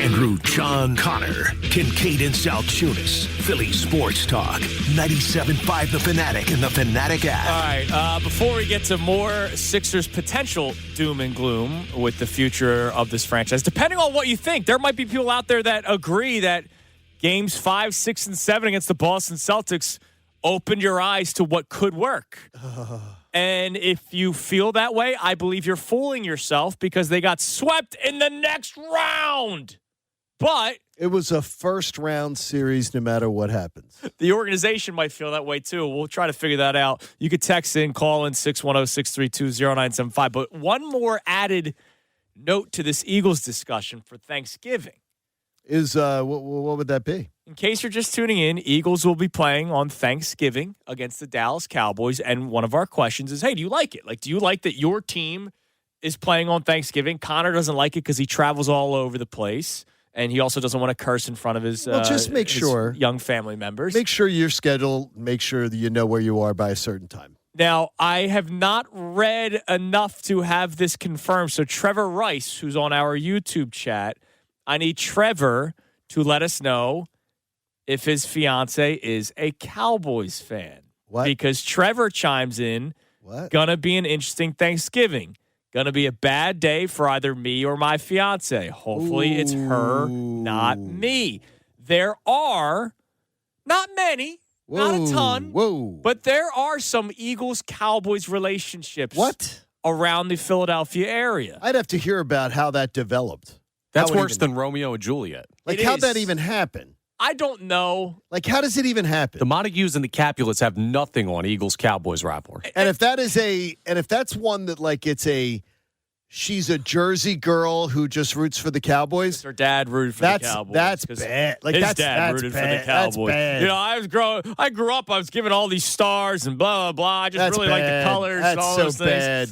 Andrew, John, Connor, Kincaid, and South Tunis. Philly Sports Talk. 97.5 The Fanatic and the Fanatic app. All right, before we get to more Sixers potential doom and gloom with the future of this franchise, depending on what you think, there might be people out there that agree that games 5, 6, and 7 against the Boston Celtics opened your eyes to what could work. And if you feel that way, I believe you're fooling yourself because they got swept in the next round. But it was a first-round series no matter what happens. The organization might feel that way, too. We'll try to figure that out. You could text in, call in 610-632-0975. But one more added note to this Eagles discussion for Thanksgiving. Is what would that be? In case you're just tuning in, Eagles will be playing on Thanksgiving against the Dallas Cowboys. And one of our questions is, hey, do you like it? Like, do you like that your team is playing on Thanksgiving? Connor doesn't like it because he travels all over the place. And he also doesn't want to curse in front of his, just make sure young family members. Make sure your schedule, make sure that you know where you are by a certain time. Now, I have not read enough to have this confirmed. So Trevor Rice, who's on our YouTube chat, I need Trevor to let us know if his fiance is a Cowboys fan. What? Because Trevor chimes in, what? Gonna be an interesting Thanksgiving. Gonna be a bad day for either me or my fiance. Hopefully it's her, not me. There are not many, not a ton, but there are some Eagles-Cowboys relationships around the Philadelphia area. I'd have to hear about how that developed. That's worse than Romeo and Juliet. Like, how'd that even happen? I don't know. Like, how does it even happen? The Montagues and the Capulets have nothing on Eagles-Cowboys rapport. And if that's one that, like, she's a Jersey girl who just roots for the Cowboys. Her dad rooted for the Cowboys. That's bad. Like, his dad rooted for the Cowboys. That's bad. You know, I grew up, I was given all these stars and blah, blah, blah. I just really like the colors and all those things. Bad.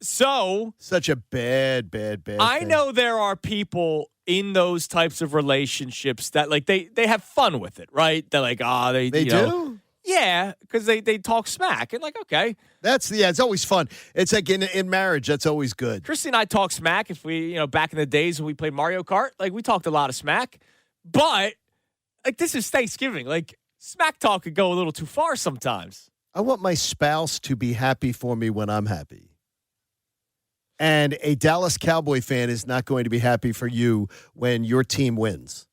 So such a bad I thing. know there are people in those types of relationships that, like, they have fun with it, right? They're like, they do? know, yeah, because they talk smack. And, like, okay. It's always fun. It's like in marriage, that's always good. Christy and I talk smack if we, back in the days when we played Mario Kart. Like, we talked a lot of smack. But, like, this is Thanksgiving. Like, smack talk could go a little too far sometimes. I want my spouse to be happy for me when I'm happy. And a Dallas Cowboy fan is not going to be happy for you when your team wins.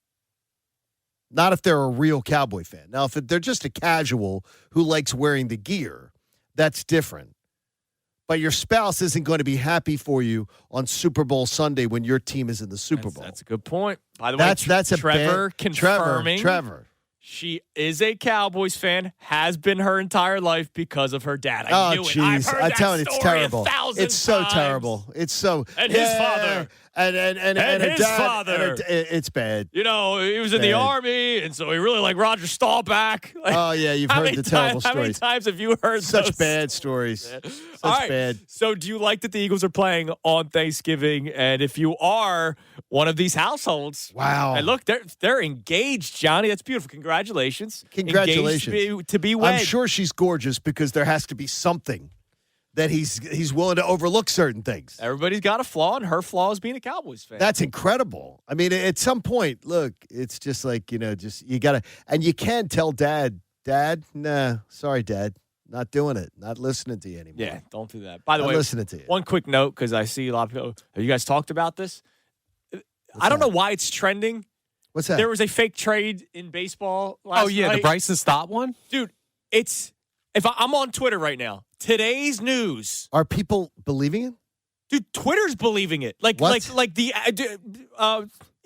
Not if they're a real Cowboy fan. Now, if they're just a casual who likes wearing the gear, that's different. But your spouse isn't going to be happy for you on Super Bowl Sunday when your team is in the Super Bowl. That's a good point. By the way, that's Trevor confirming. Trevor. She is a Cowboys fan, has been her entire life because of her dad. I knew it. I've heard I'm that telling you, it's story terrible. 1,000 It's so times. terrible. It's so. And his father. And his father. It's bad. You know, he was in the Army, and so he really liked Roger Staubach. Like, oh, yeah, you've heard the terrible stories. How many times have you heard such bad stories? All right. Bad. So do you like that the Eagles are playing on Thanksgiving? And if you are one of these households, wow. And look, they're engaged, Johnny. That's beautiful. Congratulations. Congratulations. Engaged to be wed. I'm sure she's gorgeous because there has to be something that he's willing to overlook certain things. Everybody's got a flaw, and her flaw is being a Cowboys fan. That's incredible. I mean, at some point, look, it's just like, you got to, and you can tell Dad, nah, sorry, Dad, not doing it, not listening to you anymore. Yeah, don't do that. By the way, listening to you. One quick note, because I see a lot of people, have you guys talked about this? I don't know why it's trending. What's that? There was a fake trade in baseball last night. The Bryson Stott one? Dude, I'm on Twitter right now. Today's news. Are people believing it? Dude, Twitter's believing it. Like the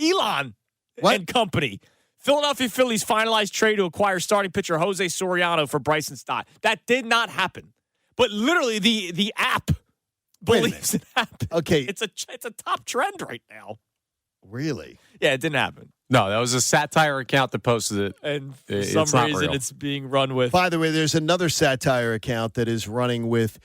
Elon and company. Philadelphia Phillies finalized trade to acquire starting pitcher Jose Soriano for Bryson Stott. That did not happen. But literally the app believes it happened. Okay. It's a top trend right now. Really? Yeah, it didn't happen. No, that was a satire account that posted it. And for some reason, it's being run with. By the way, there's another satire account that is running with,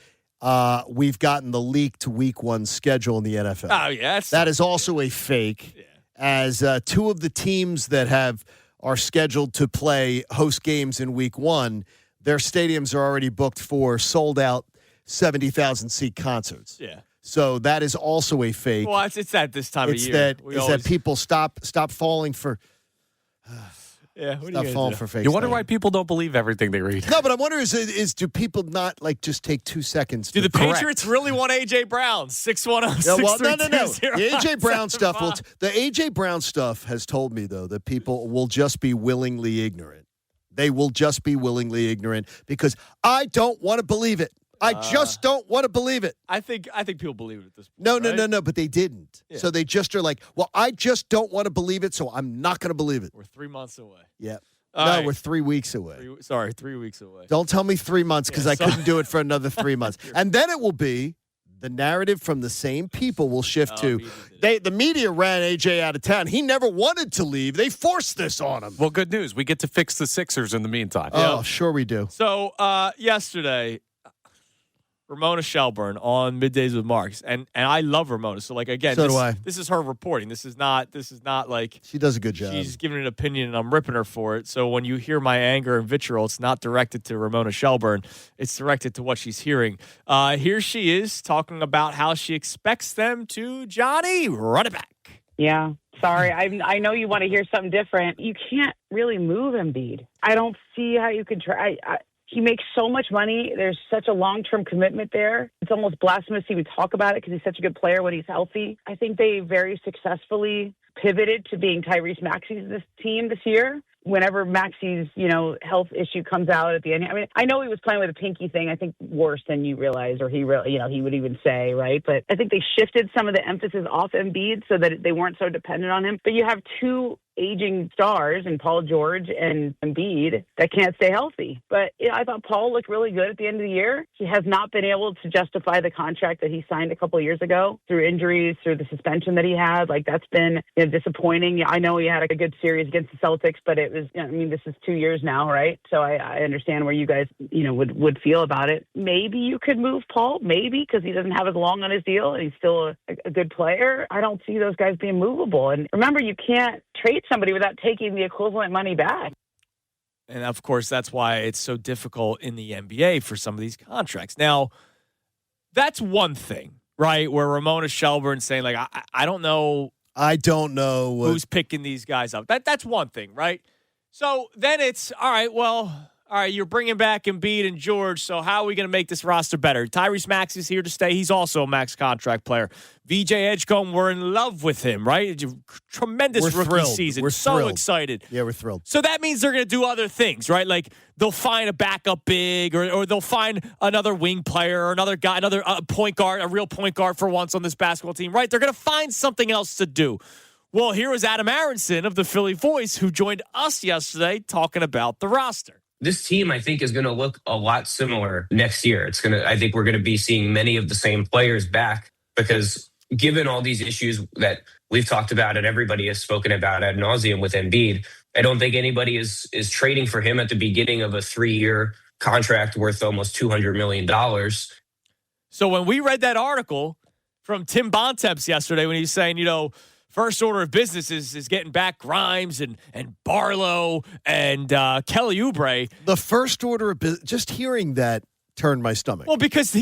we've gotten the leaked Week 1 schedule in the NFL. Oh, yeah. That is also a fake, as two of the teams that are scheduled to play host games in Week 1, their stadiums are already booked for sold-out 70,000-seat concerts. Yeah. So that is also a fake. Well, it's that this time of year. That people stop falling for. Yeah, what stop falling for fake. You wonder why people don't believe everything they read. No, but I'm wondering is do people not like just take 2 seconds? Do the correct? Patriots really want A.J. Brown? 610 No. The A.J. Brown stuff. The A.J. Brown stuff has told me though that people will just be willingly ignorant. They will just be willingly ignorant because I don't want to believe it. I just don't want to believe it. I think people believe it at this point. No, but they didn't. Yeah. So they just are like, well, I just don't want to believe it, so I'm not going to believe it. We're 3 months away. Yeah. Right. We're 3 weeks away. 3 weeks away. Don't tell me 3 months because I couldn't do it for another 3 months. And then it will be the narrative from the same people will shift to the media ran AJ out of town. He never wanted to leave. They forced this on him. Well, good news. We get to fix the Sixers in the meantime. Oh, sure we do. So yesterday, Ramona Shelburne on Middays with Marks, and I love Ramona. So like again, so do I. This is her reporting. This is not like she does a good job. She's giving an opinion, and I'm ripping her for it. So when you hear my anger and vitriol, it's not directed to Ramona Shelburne. It's directed to what she's hearing. Here she is talking about how she expects them to Johnny run it back. Yeah. Sorry, I know you want to hear something different. You can't really move Embiid. I don't see how you could try. He makes so much money. There's such a long-term commitment there. It's almost blasphemous to even talk about it because he's such a good player when he's healthy. I think they very successfully pivoted to being Tyrese Maxey's team this year. Whenever Maxey's, health issue comes out at the end. I mean, I know he was playing with a pinky thing, I think worse than you realize, or he would even say, right? But I think they shifted some of the emphasis off Embiid so that they weren't so dependent on him. But you have two aging stars in Paul George and Embiid that can't stay healthy. But I thought Paul looked really good at the end of the year. He has not been able to justify the contract that he signed a couple of years ago through injuries, through the suspension that he had. Like that's been disappointing. I know he had a good series against the Celtics, but it was, this is 2 years now, right? So I understand where you guys, would feel about it. Maybe you could move Paul, maybe, because he doesn't have as long on his deal and he's still a good player. I don't see those guys being movable. And remember, you can't trade somebody without taking the equivalent money back. And, of course, that's why it's so difficult in the NBA for some of these contracts. Now, that's one thing, right, where Ramona Shelburne saying, like, I don't know. I don't know. Who's picking these guys up. That's one thing, right? So then it's, all right, you're bringing back Embiid and George, so how are we going to make this roster better? Tyrese Maxey's here to stay. He's also a max contract player. VJ Edgecombe, we're in love with him, right? Tremendous rookie thrilled. season. We're so thrilled. excited. Yeah, we're thrilled. So that means they're going to do other things, right? Like they'll find a backup big or they'll find another wing player or another guy, another point guard, a real point guard for once on this basketball team, right? They're going to find something else to do. Well, here was Adam Aronson of the Philly Voice who joined us yesterday talking about the roster. This team, I think, is going to look a lot similar next year. I think we're going to be seeing many of the same players back because given all these issues that we've talked about and everybody has spoken about ad nauseum with Embiid, I don't think anybody is trading for him at the beginning of a 3-year contract worth almost $200 million. So when we read that article from Tim Bontemps yesterday when he's saying, first order of business is getting back Grimes and Barlow and Kelly Oubre. The first order of business, just hearing that turned my stomach. Well, because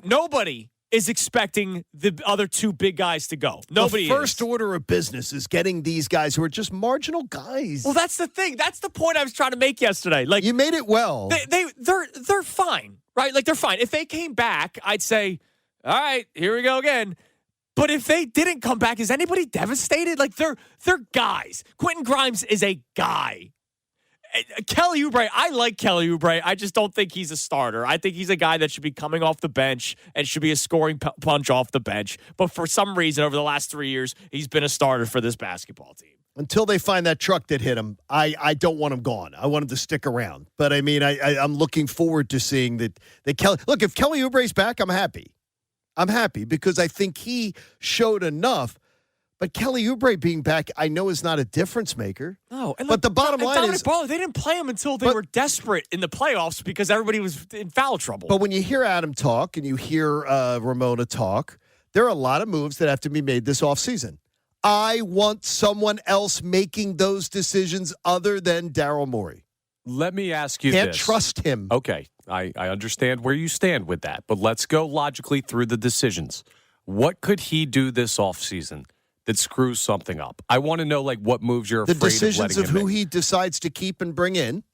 nobody is expecting the other two big guys to go. Nobody. The first order of business is getting these guys who are just marginal guys. Well, that's the thing. That's the point I was trying to make yesterday. Like you made it well. They're fine, right? Like they're fine. If they came back, I'd say, all right, here we go again. But if they didn't come back, is anybody devastated? Like they're guys. Quentin Grimes is a guy. Kelly Oubre, I like Kelly Oubre. I just don't think he's a starter. I think he's a guy that should be coming off the bench and should be a scoring punch off the bench. But for some reason, over the last 3 years, he's been a starter for this basketball team. Until they find that truck that hit him, I don't want him gone. I want him to stick around. But I mean, I'm looking forward to seeing that Kelly. Look, if Kelly Oubre's back, I'm happy. I'm happy because I think he showed enough. But Kelly Oubre being back, I know is not a difference maker. No, but the bottom line is, Barlow, they didn't play him until they were desperate in the playoffs because everybody was in foul trouble. But when you hear Adam talk and you hear Ramona talk, there are a lot of moves that have to be made this offseason. I want someone else making those decisions other than Daryl Morey. Let me ask you Can't this. trust him. Okay, I understand where you stand with that, but let's go logically through the decisions. What could he do this offseason that screws something up? I want to know, what moves you're afraid of letting him make. The decisions of who he decides to keep and bring in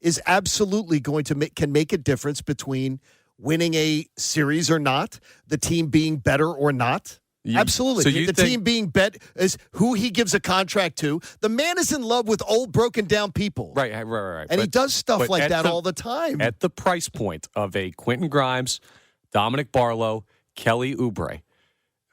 is absolutely going to can make a difference between winning a series or not, the team being better or not. Absolutely. So you the team being bet is who he gives a contract to. The man is in love with old, broken down people. Right. And he does stuff like that all the time. At the price point of a Quentin Grimes, Dominic Barlow, Kelly Oubre,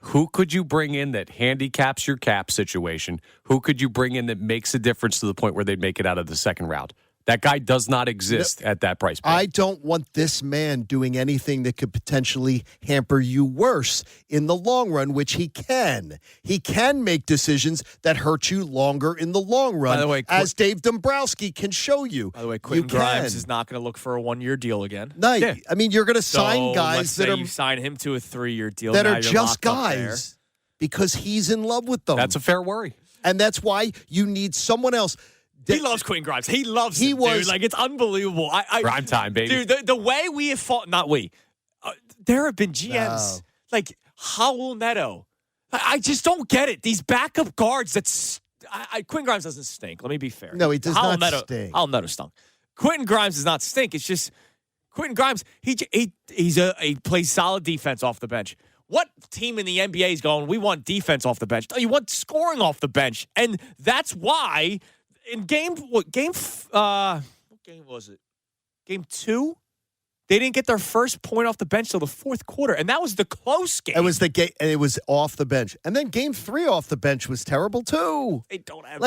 who could you bring in that handicaps your cap situation? Who could you bring in that makes a difference to the point where they'd make it out of the second round? That guy does not exist at that price point. I don't want this man doing anything that could potentially hamper you worse in the long run, which he can. He can make decisions that hurt you longer in the long run, By the way, as Dave Dombrowski can show you. By the way, Quentin Grimes is not going to look for a 1-year deal again. No, Yeah. I mean, you're going to sign guys that are you sign him to a 3-year deal that now are you're just locked up there. guys because he's in love with them. That's a fair worry. And that's why you need someone else. He loves Quentin Grimes. He loves He him, was- dude. It's unbelievable. Prime time, baby. Dude, the way we have fought, not we, there have been GMs like Howell Neto. I just don't get it. These backup guards Quentin Grimes doesn't stink. Let me be fair. No, he does Howell not Neto, stink. Howell Neto stunk. Quentin Grimes does not stink. It's just Quentin Grimes, he plays solid defense off the bench. What team in the NBA is going, we want defense off the bench? No, you want scoring off the bench. And that's why in what game was it? Game 2? They didn't get their first point off the bench till the fourth quarter, and that was the close game. It was the game, and it was off the bench. And then game 3 off the bench was terrible too. They don't have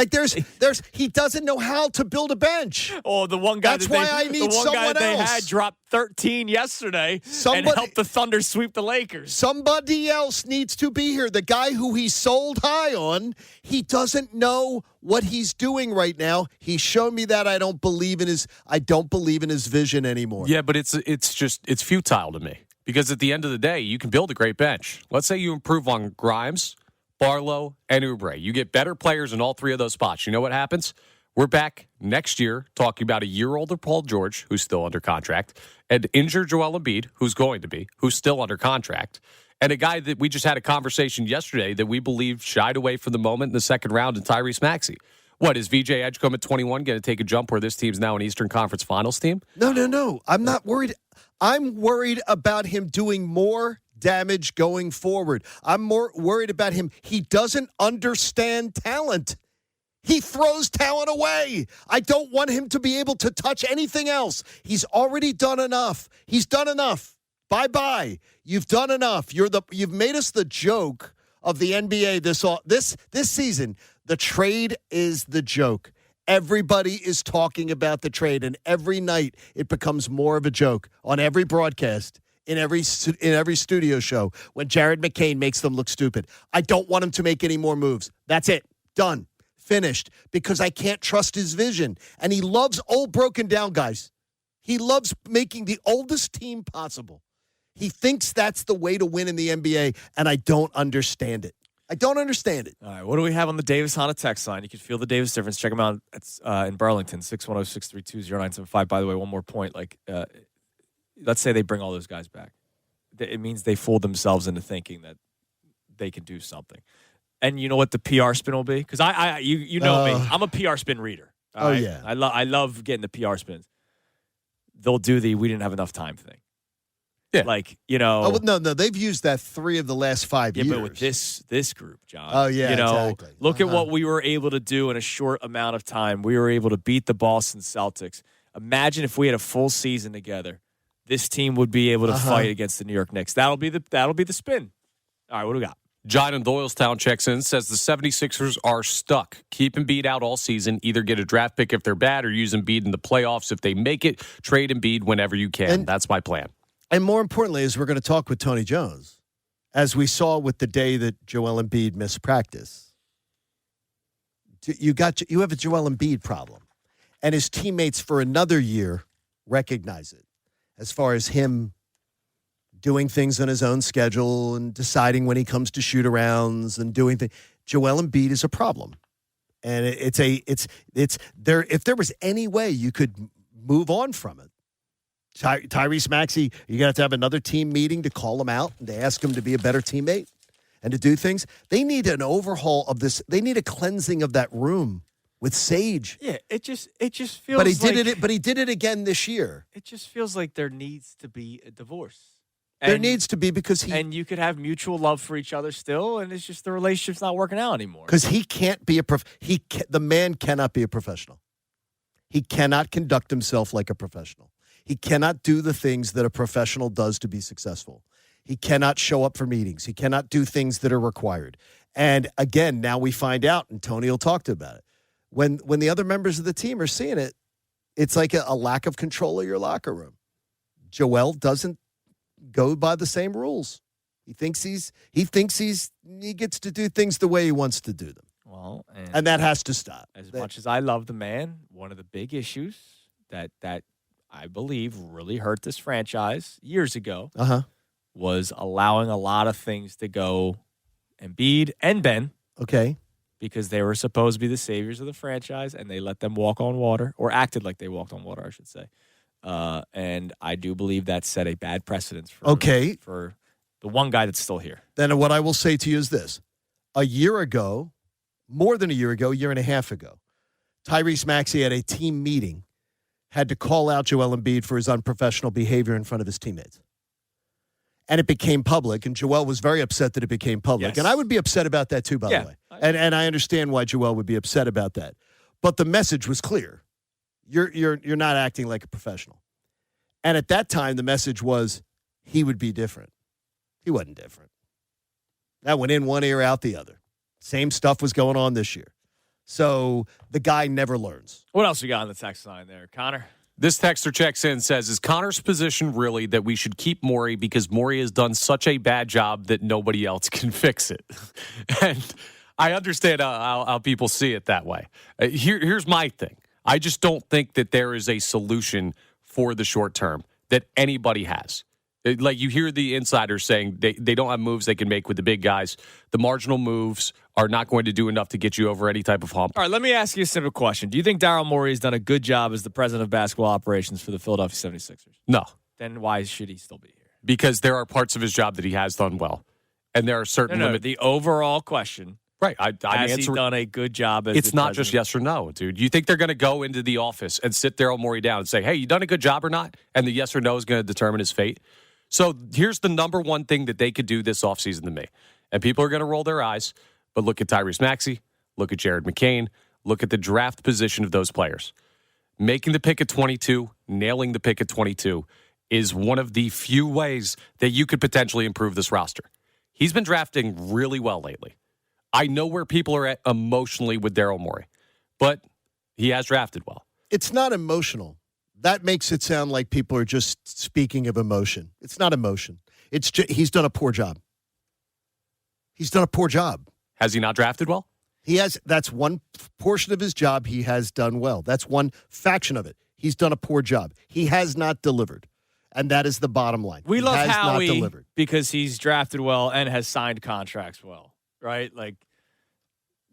he doesn't know how to build a bench. Oh, the one guy That's why I need the one guy someone that they else. had dropped 13 yesterday and helped the Thunder sweep the Lakers. Somebody else needs to be here. The guy who he sold high on, he doesn't know what he's doing right now. He's shown me that I don't believe in his vision anymore. Yeah, but it's futile to me because at the end of the day, you can build a great bench. Let's say you improve on Grimes, Barlow, and Oubre. You get better players in all 3 of those spots. You know what happens? We're back next year talking about a year older Paul George, who's still under contract, and injured Joel Embiid, who's still under contract, and a guy that we just had a conversation yesterday that we believe shied away from the moment in the second round in Tyrese Maxey. What, is VJ Edgecombe at 21 going to take a jump where this team's now an Eastern Conference Finals team? No. I'm not worried. I'm worried about him doing more damage going forward. I'm more worried about him. He doesn't understand talent. He throws talent away. I don't want him to be able to touch anything else. He's already done enough. He's done enough. Bye-bye. You've done enough. You've made us the joke of the NBA this season. The trade is the joke. Everybody is talking about the trade, and every night it becomes more of a joke on every broadcast, in every studio show when Jared McCain makes them look stupid. I don't want him to make any more moves. That's it. Done. Finished. Because I can't trust his vision. And he loves old, broken down guys. He loves making the oldest team possible. He thinks that's the way to win in the NBA, and I don't understand it. I don't understand it. All right, what do we have on the Davis Honda text line? You can feel the Davis difference. Check them out in Burlington, 610-632-0975. By the way, one more point. Let's say they bring all those guys back. It means they fooled themselves into thinking that they can do something. And you know what the PR spin will be? Because you know me. I'm a PR spin reader. Right? Yeah. I love getting the PR spins. They'll do the we didn't have enough time thing. Yeah. Oh, no. They've used that 3 of the last 5 years. Yeah, but with this group, John. Oh, yeah, exactly. Look at what we were able to do in a short amount of time. We were able to beat the Boston Celtics. Imagine if we had a full season together. This team would be able to fight against the New York Knicks. That'll be the spin. All right, what do we got? John in Doylestown checks in, says the 76ers are stuck. Keep Embiid out all season. Either get a draft pick if they're bad or use Embiid in the playoffs. If they make it, trade Embiid whenever you can. That's my plan. And more importantly, is we're going to talk with Tony Jones, as we saw with the day that Joel Embiid missed practice. You have a Joel Embiid problem, and his teammates for another year recognize it. As far as him doing things on his own schedule and deciding when he comes to shoot-arounds and doing things, Joel Embiid is a problem, and it's there. If there was any way you could move on from it. Tyrese Maxey, you're going to have another team meeting to call him out and to ask him to be a better teammate? and to do things, they need an overhaul of this. They need a cleansing of that room with sage. Yeah, it just feels. But he did it. But he did it again this year. It just feels like there needs to be a divorce. There needs to be because and you could have mutual love for each other still, and it's just the relationship's not working out anymore. Because he can't be the man cannot be a professional. He cannot conduct himself like a professional. He cannot do the things that a professional does to be successful. He cannot show up for meetings. He cannot do things that are required. And again, now we find out, and Tony will talk about it. When the other members of the team are seeing it, it's like a lack of control of your locker room. Joel doesn't go by the same rules. He thinks he gets to do things the way he wants to do them. Well, and that has to stop. As much as I love the man, one of the big issues that I believe really hurt this franchise years ago was allowing a lot of things to go, Embiid and Ben. Okay. Because they were supposed to be the saviors of the franchise, and they let them walk on water, or acted like they walked on water, I should say. And I do believe that set a bad precedence for the one guy that's still here. Then what I will say to you is this. A year ago, more than a year ago, a year and a half ago, Tyrese Maxey at a team meeting had to call out Joel Embiid for his unprofessional behavior in front of his teammates. And it became public, and Joel was very upset that it became public. Yes. And I would be upset about that too, by the way. And I understand why Joel would be upset about that. But the message was clear. You're not acting like a professional. And at that time, the message was he would be different. He wasn't different. That went in one ear, out the other. Same stuff was going on this year. So the guy never learns. What else you got on the text line there, Connor? This texter checks in, says, is Connor's position really that we should keep Morey because Morey has done such a bad job that nobody else can fix it? And I understand how people see it that way. Here's my thing. I just don't think that there is a solution for the short term that anybody has. Like you hear the insiders saying they don't have moves they can make with the big guys. The marginal moves are not going to do enough to get you over any type of hump. All right, let me ask you a simple question. Do you think Daryl Morey has done a good job as the president of basketball operations for the Philadelphia 76ers? No. Then why should he still be here? Because there are parts of his job that he has done well. And there are certain limits. The overall question. Right. Has he done a good job as It's not just yes or no, dude. You think they're going to go into the office and sit Daryl Morey down and say, hey, you done a good job or not? And the yes or no is going to determine his fate. So here's the number one thing that they could do this offseason to me. And people are going to roll their eyes, but look at Tyrese Maxey, look at Jared McCain, look at the draft position of those players. Making the pick at 22, nailing the pick at 22 is one of the few ways that you could potentially improve this roster. He's been drafting really well lately. I know where people are at emotionally with Daryl Morey, but he has drafted well. It's not emotional. That makes it sound like people are just speaking of emotion. It's not emotion. It's just, he's done a poor job. He's done a poor job. Has he not drafted well? He has. That's one portion of his job he has done well. That's one faction of it. He's done a poor job. He has not delivered. And that is the bottom line. We love Howie not because he's drafted well and has signed contracts well, right? Like,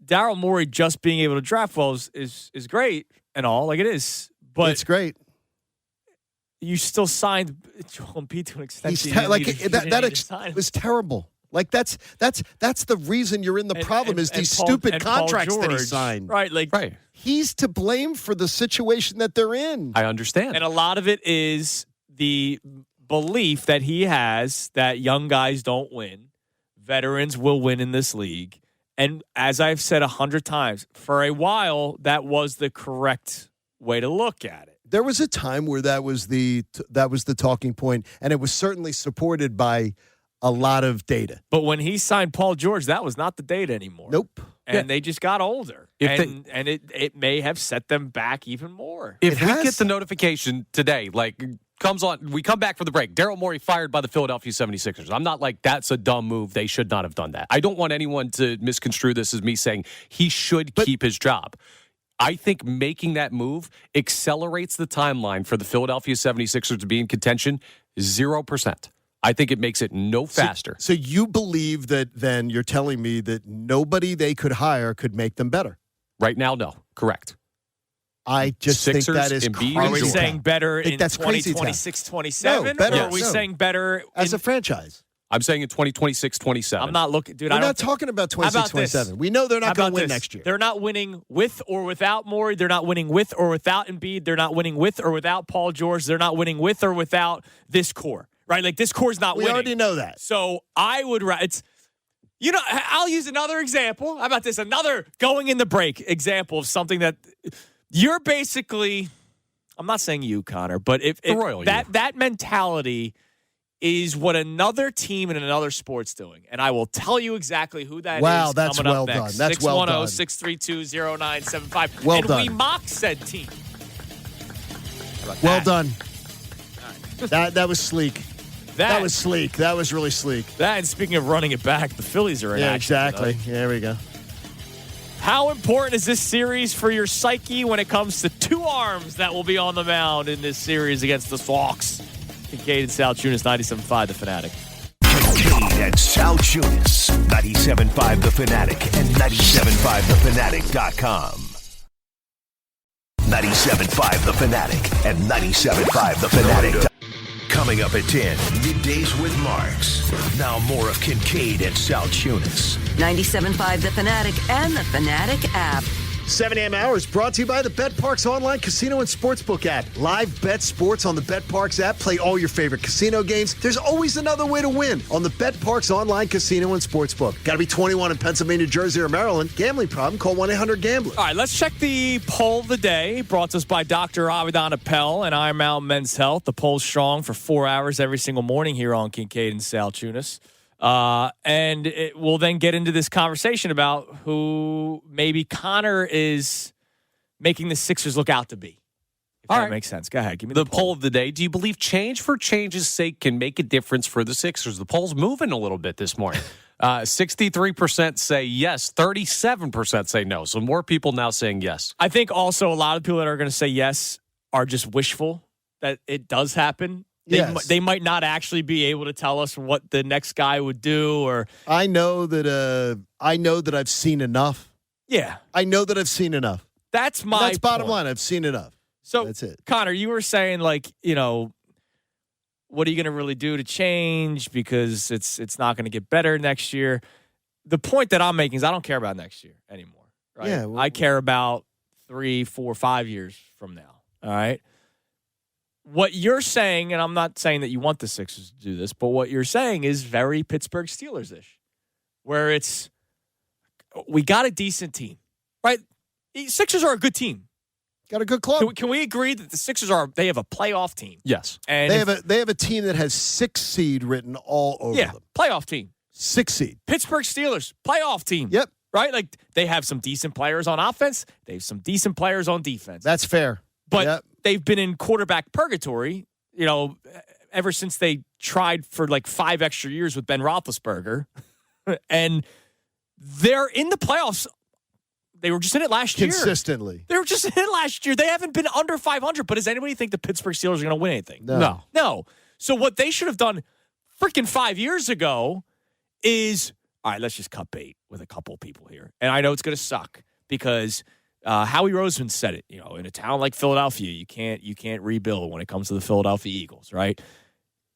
Daryl Morey just being able to draft well is great and all. Like, it is. But it's great. You still signed Joel Embiid to an extension. It was terrible. Like that's the reason you're in the problem is these stupid contracts that he signed. Right. He's to blame for the situation that they're in. I understand. And a lot of it is the belief that he has that young guys don't win. Veterans will win in this league. And as I've said 100 times, for a while, that was the correct way to look at it. There was a time where that was the talking point, and it was certainly supported by a lot of data. But when he signed Paul George, that was not the data anymore. Nope. And they just got older. And it may have set them back even more. If we get the notification today, like comes on, we come back for the break. Daryl Morey fired by the Philadelphia 76ers. I'm not like, that's a dumb move. They should not have done that. I don't want anyone to misconstrue this as me saying he should keep his job. I think making that move accelerates the timeline for the Philadelphia 76ers to be in contention 0%. I think it makes it no faster. So you believe that then you're telling me that nobody they could hire could make them better? Right now, no. Correct. I just Sixers, think that is Embiid, crazy. Are we saying better in that's 2026, 27? No, better. Or are we saying better as a franchise? I'm saying in 2026, 27. I'm not looking, dude. We're I don't not talking about 26, about this? 27. We know they're How not going about to win this? next year. They're not winning with or without Morey. They're not winning with or without Embiid. They're not winning with or without Paul George. They're not winning with or without this core, right? Like, this core's not We winning. already know that. So I would, I'll use another example. How about this? Another going in the break example of something that you're basically, I'm not saying you, Connor, but if that mentality is what another team in another sport's doing. And I will tell you exactly who that is. Wow, that's coming well up done. next. That's well done. 610-632-0975. Well and done. we mock said team. How about Well that? done. That was sleek. That was sleek. That was really sleek. That, and speaking of running it back, the Phillies are in Yeah, action exactly. tonight. There we go. How important is this series for your psyche when it comes to two arms that will be on the mound in this series against the Sox? Kincaid and Sal Tunis, 97.5 The Fanatic. Kincaid and Sal Tunis, 97.5 The Fanatic and 97.5thefanatic.com. 97.5 The Fanatic and 97.5 The Fanatic. Coming up at 10, Middays with Marks. Now more of Kincaid and Sal Tunis. 97.5 The Fanatic and the Fanatic app. 7 a.m. hours brought to you by the Bet Parks online casino and sportsbook app. Live bet sports on the Bet Parks app. Play all your favorite casino games. There's always another way to win on the Bet Parks online casino and sportsbook. Got to be 21 in Pennsylvania, Jersey, or Maryland. Gambling problem? Call 1-800-GAMBLER. All right, let's check the poll of the day. Brought to us by Dr. Avidan Appel and Iron Mountain Men's Health. The poll's strong for 4 hours every single morning here on Kincaid and Sal Tunis. And we'll then get into this conversation about who maybe Connor is making the Sixers look out to be. If All that right. makes sense. Go ahead. Give me The poll of the day. Do you believe change for change's sake can make a difference for the Sixers? The poll's moving a little bit this morning. 63% say yes. 37% say no. So more people now saying yes. I think also a lot of people that are going to say yes are just wishful that it does happen. Yes. They might not actually be able to tell us what the next guy would do or. I know that I've seen enough. Yeah. I know that I've seen enough. That's bottom point. line. I've seen enough. So that's it. Connor, you were saying what are you going to really do to change because it's not going to get better next year? The point that I'm making is I don't care about next year anymore. Right? Yeah, well, I care about 3, 4, 5 years from now. All right. What you're saying, and I'm not saying that you want the Sixers to do this, but what you're saying is very Pittsburgh Steelers-ish, where we got a decent team, right? The Sixers are a good team. Got a good club. Can we agree that the Sixers they have a playoff team? Yes. And They have a team that has 6 seed written all over them. Playoff team. 6 seed. Pittsburgh Steelers, playoff team. Yep. Right? Like, they have some decent players on offense. They have some decent players on defense. That's fair. But Yep. they've been in quarterback purgatory, ever since they tried for like 5 extra years with Ben Roethlisberger. And they're in the playoffs. They were just in it last year. Consistently. They were just in it last year. They haven't been under 500. But does anybody think the Pittsburgh Steelers are going to win anything? No. So what they should have done freaking 5 years ago is, all right, let's just cut bait with a couple of people here. And I know it's going to suck because Howie Roseman said it. In a town like Philadelphia, you can't rebuild when it comes to the Philadelphia Eagles, right?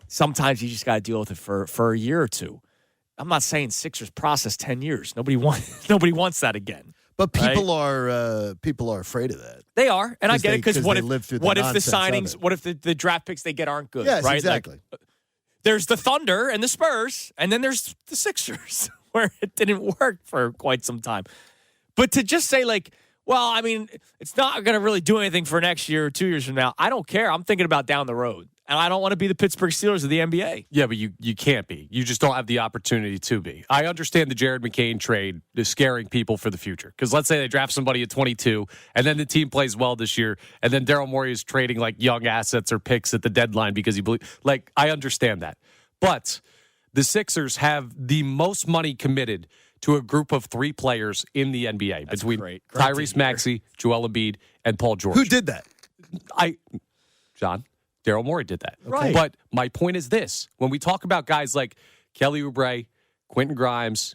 Sometimes you just got to deal with it for a year or two. I'm not saying Sixers process 10 years. Nobody wants that again. But people are afraid of that. They are, and I get it because what if the signings, what if the draft picks they get aren't good? Yes, right? exactly. Like, there's the Thunder and the Spurs, and then there's the Sixers, where it didn't work for quite some time. But to just say it's not going to really do anything for next year or 2 years from now. I don't care. I'm thinking about down the road. And I don't want to be the Pittsburgh Steelers of the NBA. Yeah, but you can't be. You just don't have the opportunity to be. I understand the Jared McCain trade is scaring people for the future. Because let's say they draft somebody at 22, and then the team plays well this year, and then Daryl Morey is trading like young assets or picks at the deadline because he believes. Like, I understand that. But the Sixers have the most money committed to a group of 3 players in the NBA between great Tyrese Maxey, Joel Embiid, and Paul George. Who did that? John. Daryl Morey did that. Right. But my point is this. When we talk about guys like Kelly Oubre, Quentin Grimes,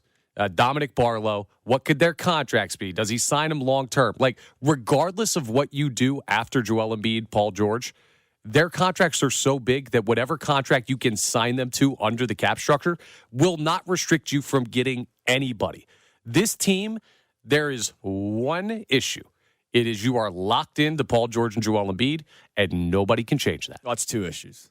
Dominic Barlow, what could their contracts be? Does he sign them long-term? Like, regardless of what you do after Joel Embiid, Paul George, Their contracts are so big that whatever contract you can sign them to under the cap structure will not restrict you from getting anybody. This team, there is one issue. It is you are locked into Paul George and Joel Embiid, and nobody can change that. That's two issues.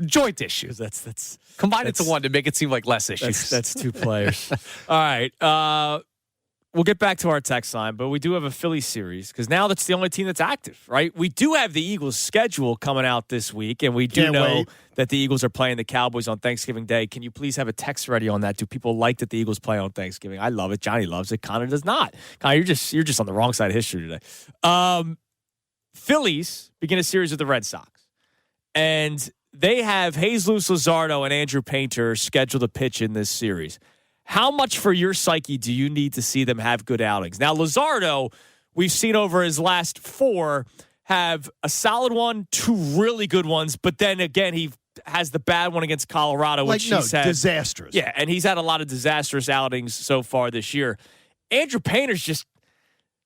Joint issues. That's Combine it to one to make it seem like less issues. That's two players. All right. We'll get back to our text line, but we do have a Phillies series because now that's the only team that's active, right? We do have the Eagles' schedule coming out this week, and we do Can't know wait. that the Eagles are playing the Cowboys on Thanksgiving Day. Can you please have a text ready on that? Do people like that the Eagles play on Thanksgiving? I love it. Johnny loves it. Connor does not. Connor, you're just on the wrong side of history today. Phillies begin a series with the Red Sox, and they have Jesus Luzardo and Andrew Painter scheduled to pitch in this series. How much for your psyche do you need to see them have good outings? Now, Luzardo, we've seen over his last 4 have a solid one, 2 really good ones, but then again, he has the bad one against Colorado, which he's had disastrous. Yeah, and he's had a lot of disastrous outings so far this year. Andrew Painter's just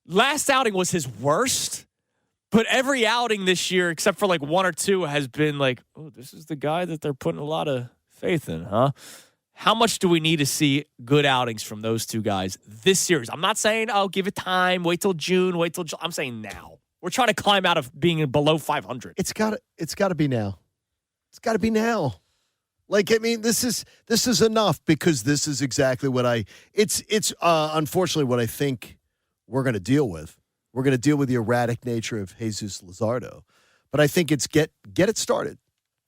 last outing was his worst, but every outing this year, except for like 1 or 2, has been like, oh, this is the guy that they're putting a lot of faith in, huh? How much do we need to see good outings from those two guys this series? I'm not saying, oh, give it time, wait till June, wait till July. I'm saying now. We're trying to climb out of being below 500. It's got to be now. It's got to be now. Like, I mean, this is enough because this is exactly what it's unfortunately what I think we're going to deal with. We're going to deal with the erratic nature of Jesus Luzardo. But I think it's get it started.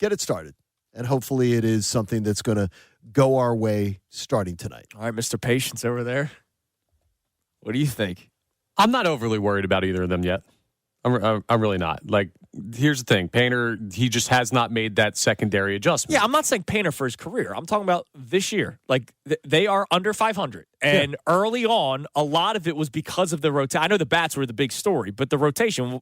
Get it started. And hopefully it is something that's going to go our way starting tonight. All right, Mr. Patience over there. What do you think? I'm not overly worried about either of them yet. I'm really not. Like, here's the thing. Painter, he just has not made that secondary adjustment. Yeah, I'm not saying Painter for his career. I'm talking about this year. Like, they are under 500. And early on, a lot of it was because of the rotation. I know the bats were the big story, but the rotation,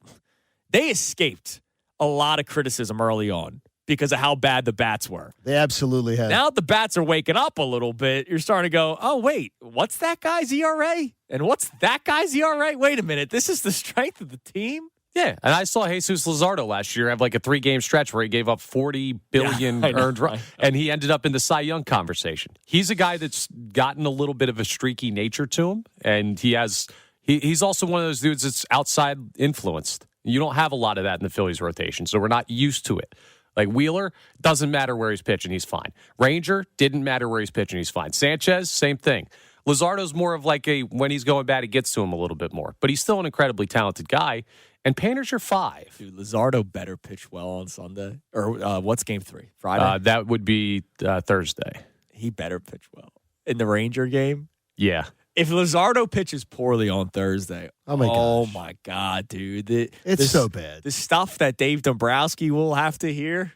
they escaped a lot of criticism early on because of how bad the bats were. They absolutely have. Now the bats are waking up a little bit. You're starting to go, oh, wait, what's that guy's ERA? And what's that guy's ERA? Wait a minute. This is the strength of the team? Yeah, and I saw Jesus Luzardo last year have like a 3-game stretch where he gave up 40 billion earned runs, and he ended up in the Cy Young conversation. He's a guy that's gotten a little bit of a streaky nature to him, and he's also one of those dudes that's outside influenced. You don't have a lot of that in the Phillies rotation, so we're not used to it. Like Wheeler, doesn't matter where he's pitching, he's fine. Ranger, didn't matter where he's pitching, he's fine. Sanchez, same thing. Luzardo's more of like when he's going bad, it gets to him a little bit more. But he's still an incredibly talented guy. And Painter's your 5. Dude, Luzardo better pitch well on Sunday. Or what's game 3? Friday? That would be Thursday. He better pitch well. In the Ranger game? Yeah. If Luzardo pitches poorly on Thursday, oh my God, dude. It's so bad. The stuff that Dave Dombrowski will have to hear.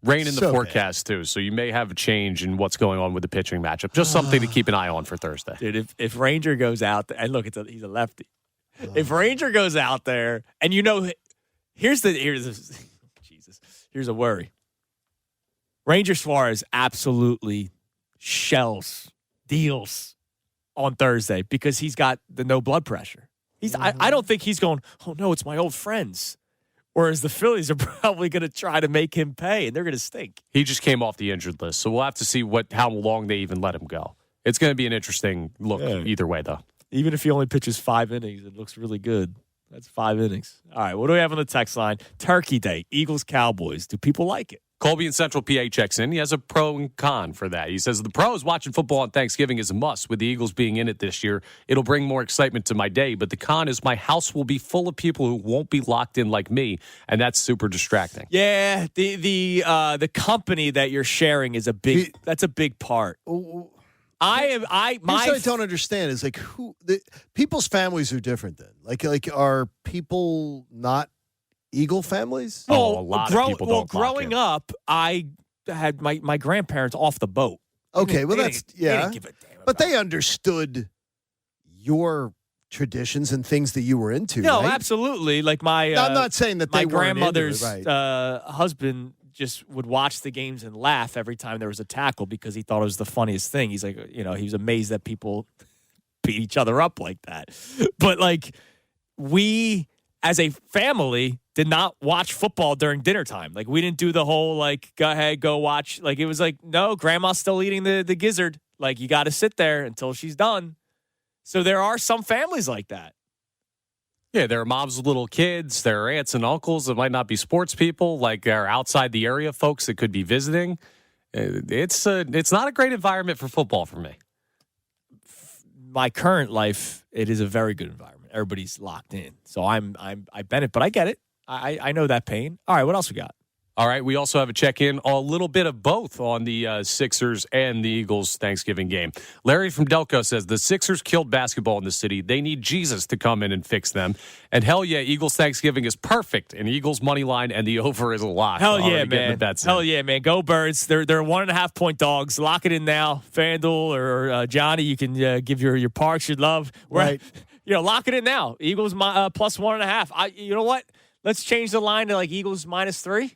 Rain in the forecast, too, so you may have a change in what's going on with the pitching matchup. Just something to keep an eye on for Thursday. Dude, if Ranger goes out there, and look, he's a lefty. If Ranger goes out there, and here's a worry. Ranger Suarez absolutely deals on Thursday because he's got the no blood pressure. I don't think he's going, oh no, it's my old friends. Whereas the Phillies are probably going to try to make him pay, and they're going to stink. He just came off the injured list, so we'll have to see how long they even let him go. It's going to be an interesting look either way, though. Even if he only pitches 5 innings, it looks really good. That's 5 innings. All right, what do we have on the text line? Turkey Day, Eagles, Cowboys. Do people like it? Colby in Central PA checks in. He has a pro and con for that. He says, the pros watching football on Thanksgiving is a must. With the Eagles being in it this year, it'll bring more excitement to my day. But the con is my house will be full of people who won't be locked in like me, and that's super distracting. Yeah, the company that you're sharing is a big part. What I don't understand is like people's families are different then. Like are people not Eagle families? A lot of people don't. Growing up, I had my grandparents off the boat. Okay, They didn't give a damn but about they understood your traditions and things that you were into. No, right? absolutely. Like I'm not saying that my they weren't into grandmother's it, right. husband just would watch the games and laugh every time there was a tackle because he thought it was the funniest thing. He's like, he was amazed that people beat each other up like that. But like we as a family, did not watch football during dinner time. Like, we didn't do the whole, like, go ahead, go watch. Like, it was like, no, grandma's still eating the gizzard. Like, you got to sit there until she's done. So there are some families like that. Yeah, there are moms with little kids. There are aunts and uncles that might not be sports people, like are outside the area folks that could be visiting. It's not a great environment for football for me. My current life, it is a very good environment. Everybody's locked in. So I benefit, but I get it. I know that pain. All right, what else we got? All right, we also have a check-in, a little bit of both on the Sixers and the Eagles Thanksgiving game. Larry from Delco says, the Sixers killed basketball in the city. They need Jesus to come in and fix them. And hell yeah, Eagles Thanksgiving is perfect. And Eagles money line and the over is a lock. Hell yeah, man. Hell yeah, man. Go Birds. They're 1.5 point dogs. Lock it in now. FanDuel or Johnny, you can give your parks your love. Right. Lock it in now. Eagles plus 1.5. You know what? Let's change the line to like Eagles -3.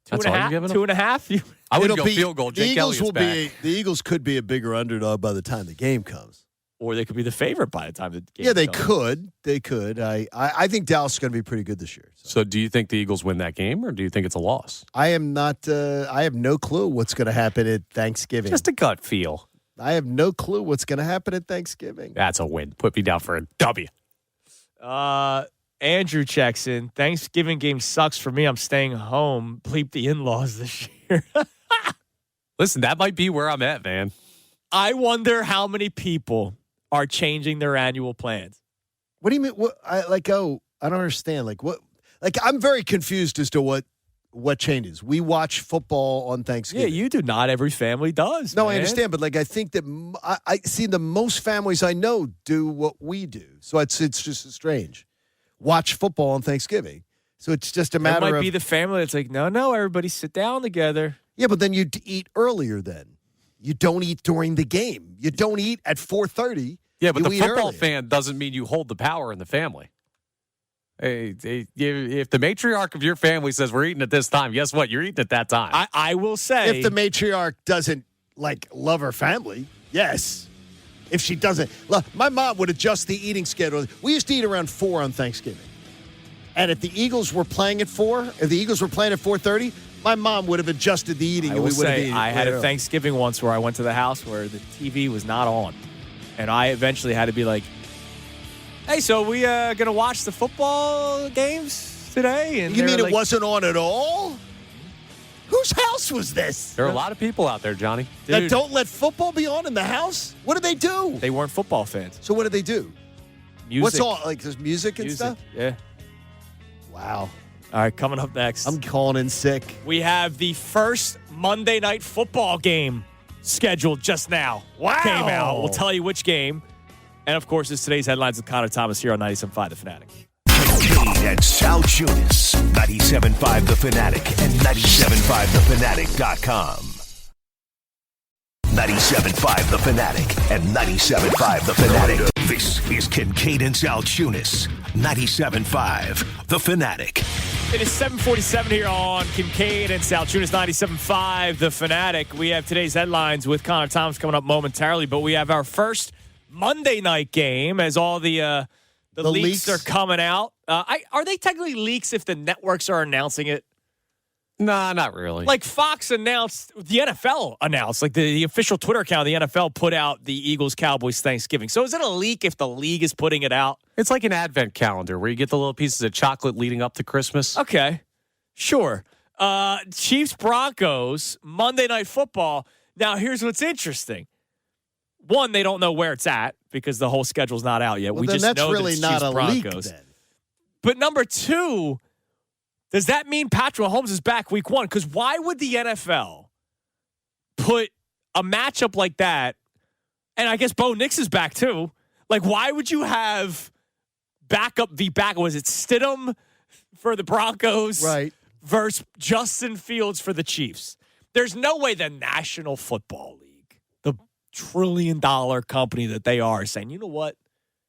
That's all you're giving them? 2.5? I would go field goal. Jake Elliott's back. The Eagles could be a bigger underdog by the time the game comes. Or they could be the favorite by the time the game Yeah, they comes. could. They could. I think Dallas is going to be pretty good this year. So do you think the Eagles win that game, or do you think it's a loss? I am not. I have no clue what's going to happen at Thanksgiving. Just a gut feel. I have no clue what's going to happen at Thanksgiving. That's a win. Put me down for a W. Andrew checks in. Thanksgiving game sucks for me. I'm staying home. Bleep the in-laws this year. Listen, that might be where I'm at, man. I wonder how many people are changing their annual plans. What do you mean? I don't understand. Like what? Like I'm very confused as to what changes. We watch football on Thanksgiving. Yeah, you do. Not every family does. No, man. I understand, but like I think that I see the most families I know do what we do. So it's just strange. Watch football on Thanksgiving. So it's just a matter of... It might be the family that's like, no, everybody sit down together. Yeah, but then you eat earlier then. You don't eat during the game. You don't eat at 4:30. Yeah, but the football earlier. fan doesn't mean you hold the power in the family. Hey, if the matriarch of your family says we're eating at this time, guess what? You're eating at that time. I will say... If the matriarch doesn't, love her family, yes. If she doesn't, look, my mom would adjust the eating schedule. We used to eat around 4 on Thanksgiving. And if the Eagles were playing at 4, if the Eagles were playing at 4:30, my mom would have adjusted the eating. I and will we would have say, eaten. I had a Thanksgiving once where I went to the house where the TV was not on. And I eventually had to be like, hey, so we going to watch the football games today? And You mean it like, wasn't on at all? Whose house was this? There are a lot of people out there, Johnny. That dude, don't let football be on in the house? What do they do? they weren't football fans. So what do they do? Music. What's all, there's music and stuff? Yeah. Wow. All right, coming up next. I'm calling in sick. We have the first Monday night football game scheduled just now. Wow. Came out. We'll tell you which game. And, of course, it's today's headlines with Connor Thomas here on 97.5 The Fanatic. Kincaid and Sal Chunas, 97.5 The Fanatic and 97.5thefanatic.com. 97.5 The Fanatic and 97.5 The Fanatic. This is Kincaid and Sal Chunas, 97.5 The Fanatic. It is 7:47 here on Kincaid and Sal Chunas, 97.5 The Fanatic. We have today's headlines with Connor Thomas coming up momentarily, but we have our first Monday night game as all the leaks are coming out. Are they technically leaks if the networks are announcing it? Nah, not really. Like Fox announced, the NFL announced, like the official Twitter account of the NFL put out the Eagles-Cowboys Thanksgiving. So is it a leak if the league is putting it out? It's like an advent calendar where you get the little pieces of chocolate leading up to Christmas. Okay, sure. Chiefs-Broncos, Monday Night Football. Now, here's what's interesting. One, they don't know where it's at because the whole schedule's not out yet. Well, we then just that's know really that it's not a leak Chiefs-Broncos. then. But number two, does that mean Patrick Mahomes is back week one? Because why would the NFL put a matchup like that? And I guess Bo Nix is back too. Like, why would you have backup v. backup? Was it Stidham for the Broncos? Right. Versus Justin Fields for the Chiefs. There's no way the National Football League, the trillion-dollar company that they are, is saying, you know what?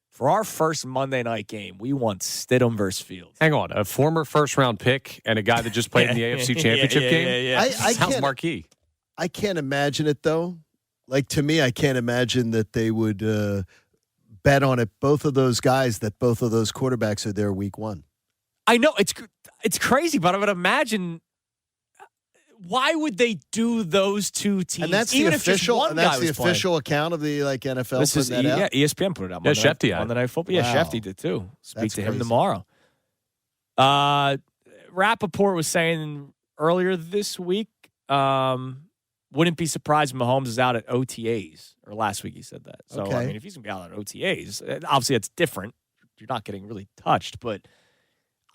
For our first Monday night game, we want Stidham versus Fields. Hang on, a former first-round pick and a guy that just played in the AFC Championship game? Yeah. I Sounds can't- marquee. I can't imagine it, though. Like, to me, I can't imagine that they would bet on it. Both of those guys, that both of those quarterbacks are there week one. I know it's crazy, but I would imagine why would they do those two teams? And that's even the if just official. one And that's guy the was playing? official account of the NFL. This is putting that out? ESPN put it out. Yeah, Shefty had on it. the Night Football. Yeah, Wow. Shefty did too. Speak That's to him crazy. tomorrow. Rappaport was saying earlier this week, wouldn't be surprised if Mahomes is out at OTAs, or last week he said that. So, I Okay. mean, if he's going to be out at OTAs, obviously that's different. You're not getting really touched, but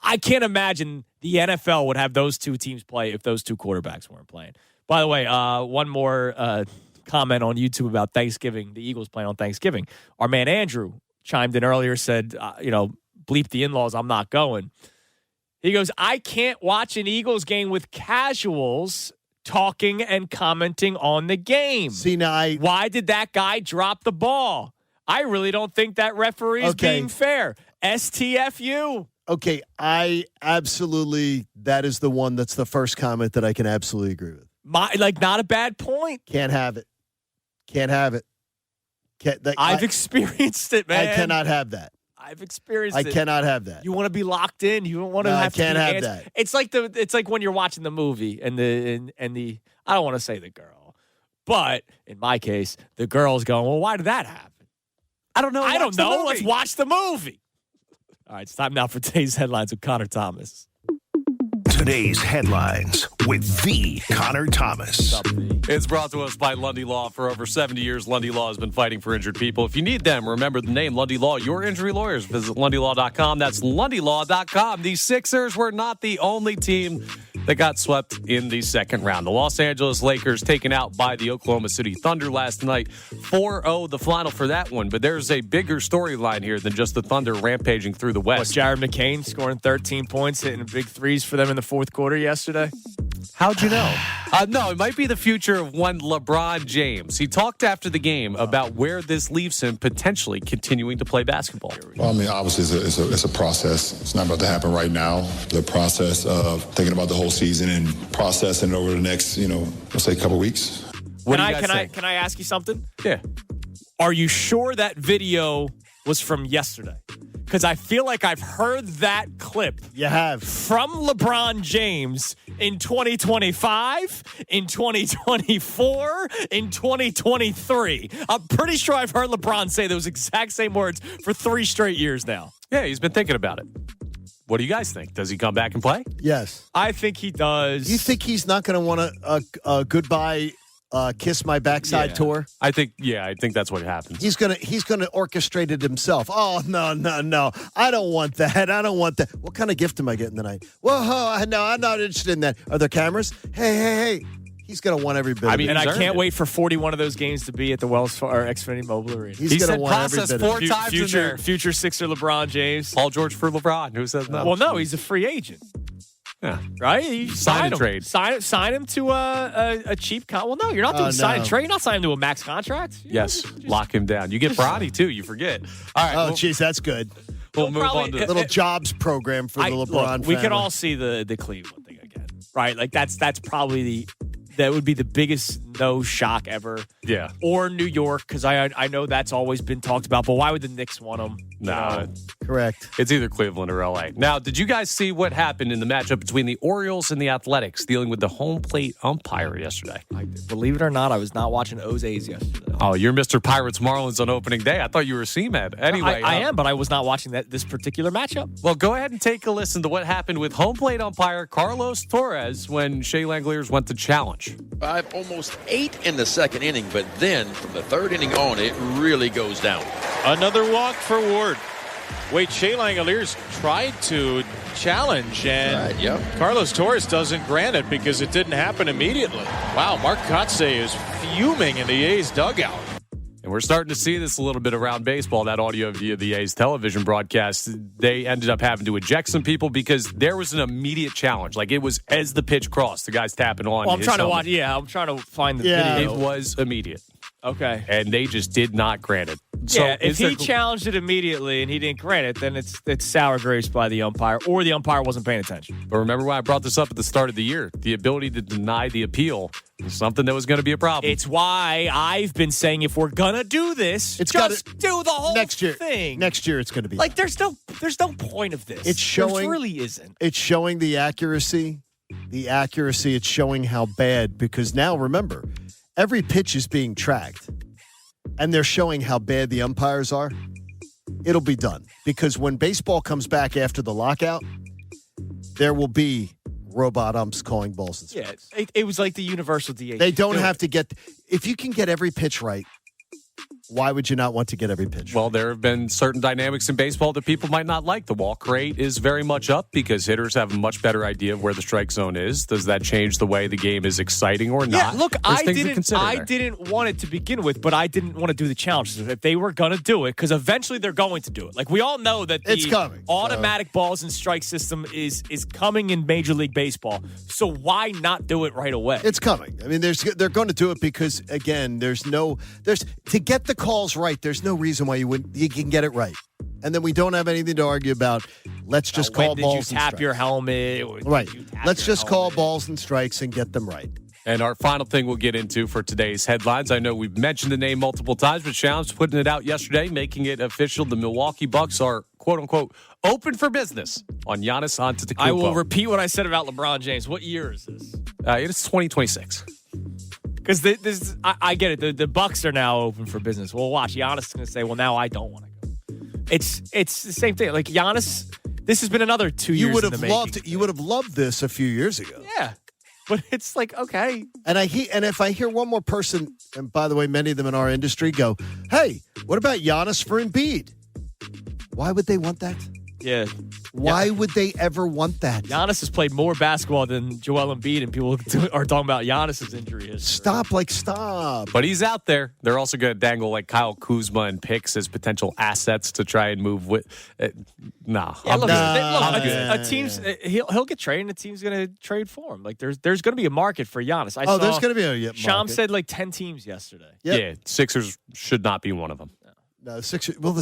I can't imagine the NFL would have those two teams play if those two quarterbacks weren't playing. By the way, one more comment on YouTube about Thanksgiving, the Eagles playing on Thanksgiving. Our man Andrew chimed in earlier, said, bleep the in-laws, I'm not going. He goes, I can't watch an Eagles game with casuals talking and commenting on the game. See, now Why did that guy drop the ball? I really don't think that referee is Okay. being fair. STFU. Okay, that is the one that's the first comment that I can absolutely agree with. Not a bad point. Can't have it. Can't have it. I've experienced it, man. I cannot have that. I've experienced I it. cannot have that. You want to be locked in. You don't want to No, I have can't to be have answered. that. It's like when you're watching the movie and the I don't want to say the girl, but in my case, the girl's going, well, why did that happen? I don't know. I don't know. Watch the Let's movie. watch the movie. All right, it's time now for today's headlines with Connor Thomas. Today's headlines with the Connor Thomas. It's brought to us by Lundy Law. For over 70 years, Lundy Law has been fighting for injured people. If you need them, remember the name Lundy Law, your injury lawyers. Visit LundyLaw.com. That's LundyLaw.com. The Sixers were not the only team that got swept in the second round. The Los Angeles Lakers taken out by the Oklahoma City Thunder last night. 4-0 the final for that one. But there's a bigger storyline here than just the Thunder rampaging through the West. Jared McCain scoring 13 points, hitting big threes for them in the fourth quarter yesterday. How'd you know? No, it might be the future of one LeBron James. He talked after the game about where this leaves him potentially continuing to play basketball. Well, I mean, obviously, it's a process. It's not about to happen right now. The process of thinking about the whole season and processing it over the next, let's say, couple weeks. What do you guys think? Can I ask you something? Yeah. Are you sure that video was from yesterday? Because I feel like I've heard that clip You have. from LeBron James in 2025, in 2024, in 2023. I'm pretty sure I've heard LeBron say those exact same words for 3 straight years now. Yeah, he's been thinking about it. What do you guys think? Does he come back and play? Yes. I think he does. You think he's not going to want a goodbye kiss my backside tour? I think that's what happens. He's gonna orchestrate it himself. Oh no! I don't want that. I don't want that. What kind of gift am I getting tonight? Whoa, no, I'm not interested in that. Are there cameras? Hey! He's gonna want every bit. I of mean, it. and I earned can't it. wait for 41 of those games to be at the Wells Fargo or Xfinity Mobile Arena. He's He gonna said want process every bit. 4 Of it. times in there. Future Sixer LeBron James. Paul George for LeBron. Who says no? Well, no, he's a free agent. Yeah. Right? You Sign and him. trade. Sign him to a cheap contract. Well, no, you're not doing sign and no. trade. You're not signing him to a max contract. Yes. Lock him down. You get Bronny, too. You forget. All right. Oh, jeez, that's good. we'll move probably- on to Little jobs program for the LeBron. We can family. all see the Cleveland thing again, right? Like that's probably that would be the biggest no shock ever. Yeah. Or New York, because I know that's always been talked about. But why would the Knicks want them? No. Correct. It's either Cleveland or LA. Now, did you guys see what happened in the matchup between the Orioles and the Athletics dealing with the home plate umpire yesterday? Believe it or not, I was not watching O's yesterday. Oh, you're Mr. Pirates Marlins on opening day. I thought you were C-Med. Anyway. I am, but I was not watching this particular matchup. Well, go ahead and take a listen to what happened with home plate umpire Carlos Torres when Shea Langoliers went to challenge. 5, almost 8 in the second inning, but then from the third inning on, it really goes down. Another walk for Ward. Wait, Shea Langoliers tried to challenge, and Right, yep. Carlos Torres doesn't grant it because it didn't happen immediately. Wow, Mark Kotsay is fuming in the A's dugout. And we're starting to see this a little bit around baseball, that audio via the A's television broadcast. They ended up having to eject some people because there was an immediate challenge. Like, it was as the pitch crossed, the guy's tapping on. Well, I'm his trying to helmet. watch. Yeah, I'm trying to find the Yeah. video. It was immediate. Okay. And they just did not grant it. So yeah, if he challenged it immediately and he didn't grant it, then it's sour grapes by the umpire, or the umpire wasn't paying attention. But remember when I brought this up at the start of the year? The ability to deny the appeal was something that was going to be a problem. It's why I've been saying if we're going to do this, do the whole thing. Next year it's going to be like there's no point of this. It's showing, there really isn't. It's showing the accuracy. It's showing how bad, because now remember, every pitch is being tracked. And they're showing how bad the umpires are. It'll be done. Because when baseball comes back after the lockout, there will be robot umps calling balls and strikes. Yeah, it was like the universal DH. They don't have to get – if you can get every pitch right, why would you not want to get every pitch? Well, there have been certain dynamics in baseball that people might not like. The walk rate is very much up because hitters have a much better idea of where the strike zone is. Does that change the way the game is exciting or not? Yeah, look, I didn't want it to begin with, but I didn't want to do the challenge. If they were going to do it, because eventually they're going to do it. Like, we all know that the automatic balls and strike system is coming in Major League Baseball. So why not do it right away? It's coming. I mean, they're going to do it because, again, to get the calls right, there's no reason why you can get it right. And then we don't have anything to argue about. Let's just call balls and strikes. Did you tap your helmet? Right. Let's just call balls and strikes and get them right. And our final thing we'll get into for today's headlines. I know we've mentioned the name multiple times, but Shams putting it out yesterday, making it official. The Milwaukee Bucks are, quote-unquote, open for business on Giannis Antetokounmpo. I will repeat what I said about LeBron James. What year is this? It's 2026. Because I get it. The Bucks are now open for business. Well, watch. Giannis is going to say, well, now I don't want to go. It's the same thing. Like, Giannis, this has been another 2 years in the making. You would have loved this a few years ago. Yeah. But it's like, okay. And if I hear one more person, and by the way, many of them in our industry go, hey, what about Giannis for Embiid? Why would they want that? Yeah. Why would they ever want that? Giannis has played more basketball than Joel Embiid, and people are talking about Giannis's injury history. Stop. But he's out there. They're also going to dangle like Kyle Kuzma and picks as potential assets to try and move with. A team's he'll get traded, and the team's going to trade for him. Like there's going to be a market for Giannis. There's going to be a market. Sham said like 10 teams yesterday. Yep. Yeah, Sixers should not be one of them. No, Sixers. Well,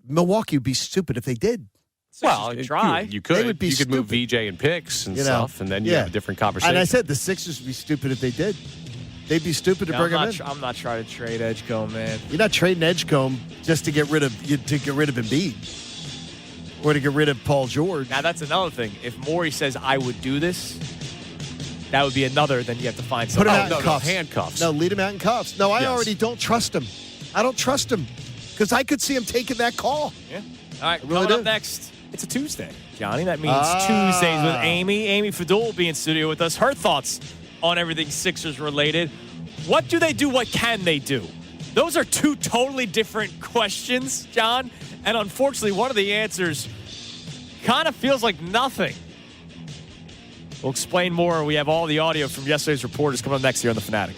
Milwaukee would be stupid if they did. Well, try. You could. They would be you could move stupid. VJ and picks and stuff, and then you have a different conversation. And I said the Sixers would be stupid if they did. They'd be stupid to bring him in. I'm not trying to trade Edgecombe, man. You're not trading Edgecombe just to get rid of Embiid or to get rid of Paul George. Now that's another thing. If Morey says I would do this, that would be another. Then you have to find Put something. him out in cuffs. Handcuffs. No, lead him out in cuffs. No, I already don't trust him. I don't trust him because I could see him taking that call. Yeah. All right. Really coming up next. It's a Tuesday, Johnny. That means Tuesdays with Amy. Amy Fadul will be in studio with us. Her thoughts on everything Sixers related. What do they do? What can they do? Those are two totally different questions, John. And unfortunately, one of the answers kind of feels like nothing. We'll explain more. We have all the audio from yesterday's reporters coming up next here on The Fanatic.